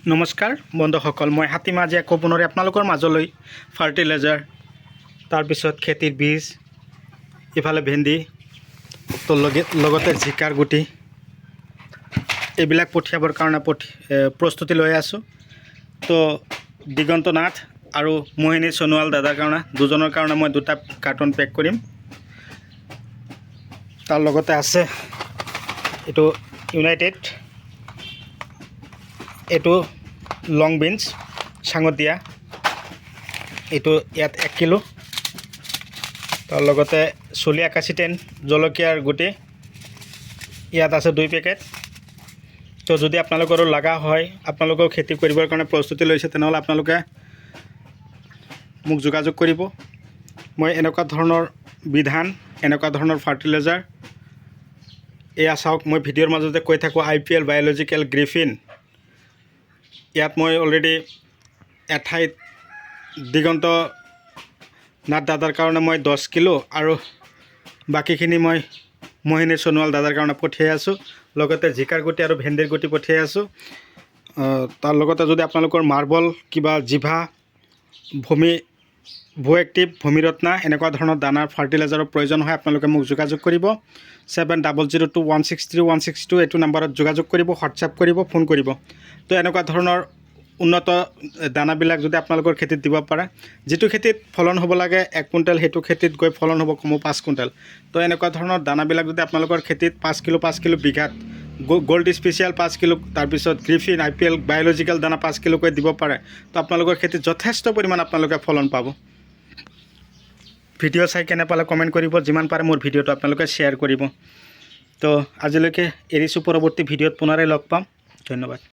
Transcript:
নমস্কাৰ বন্ধুসকল, মই হাতীমা আজি আকৌ পুনৰে আপোনালোকৰ মাজলৈ ফাৰ্টিলাইজাৰ, তাৰপিছত খেতিৰ বীজ, ইফালে ভেন্দি, তো লগতে জিকাৰ গুটি এইবিলাক পঠিয়াবৰ কাৰণে প্ৰস্তুতি লৈ আছোঁ। তো দিগন্ত নাথ আৰু মোহিনী সোণোৱাল দাদাৰ কাৰণে দুজনৰ কাৰণে মই দুটা কাৰ্টন পেক কৰিম। তাৰ লগতে আছে এইটো ইউনাইটেড, এইটো লং বিনছ চাঙত দিয়া, এইটো ইয়াত 1 কিলো। তাৰ লগতে চলি 81 জলকীয়াৰ গুটি ইয়াত আছে 2 পেকেট। তো যদি আপোনালোকৰো লগা হয়, আপোনালোকেও খেতি কৰিবৰ কাৰণে প্ৰস্তুতি লৈছে, তেনেহ'লে আপোনালোকে মোক যোগাযোগ কৰিব। মই এনেকুৱা ধৰণৰ বিধান, এনেকুৱা ধৰণৰ ফাৰ্টিলাইজাৰ এয়া চাওক, মই ভিডিঅ'ৰ মাজতে কৈ থাকোঁ IPL বায়'লজিকেল গ্ৰিফিন। ইয়াত মই অলৰেডি এঠাইত দিগন্ত নাথ দাদাৰ কাৰণে মই 10 কিলো আৰু বাকীখিনি মই মোহিনী সোণোৱাল দাদাৰ কাৰণে পঠিয়াই আছোঁ। লগতে জিকাৰ গুটি আৰু ভেন্দিৰ গুটি পঠিয়াই আছোঁ। তাৰ লগতে যদি আপোনালোকৰ মাৰ্বল, কিবা জিভা, ভূ এক্টিভ, ভূমিৰত্না এনেকুৱা ধৰণৰ দানাৰ ফাৰ্টিলাইজাৰৰ প্ৰয়োজন হয়, আপোনালোকে মোক যোগাযোগ কৰিব। 7002163162 এইটো নাম্বাৰত যোগাযোগ কৰিব, হোৱাটছআপ কৰিব, ফোন কৰিব। তো এনেকুৱা ধৰণৰ উন্নত দানাবিলাক যদি আপোনালোকৰ খেতিত দিব পাৰে, যিটো খেতিত ফলন হ'ব লাগে 1 কুইণ্টেল, সেইটো খেতিত গৈ ফলন হ'ব কমেও 5 কুইণ্টেল। তো এনেকুৱা ধৰণৰ দানাবিলাক যদি আপোনালোকৰ খেতিত 5 কিলো বিঘাত গ'ল্ড স্পেচিয়েল 5 কিলো, তাৰপিছত গ্ৰিফিন, IPL বায়'লজিকেল দানা 5 কিলোকৈ দিব পাৰে, তো আপোনালোকৰ খেতিত যথেষ্ট পৰিমাণ আপোনালোকে ফলন পাব। ভিডিঅ' চাই কেনে পালে কমেণ্ট কৰিব, যিমান পাৰে মোৰ ভিডিঅ'টো আপোনালোকে শ্বেয়াৰ কৰিব। তো আজিলৈকে এৰিছোঁ, পৰৱৰ্তী ভিডিঅ'ত পুনৰাই লগ পাম। ধন্যবাদ।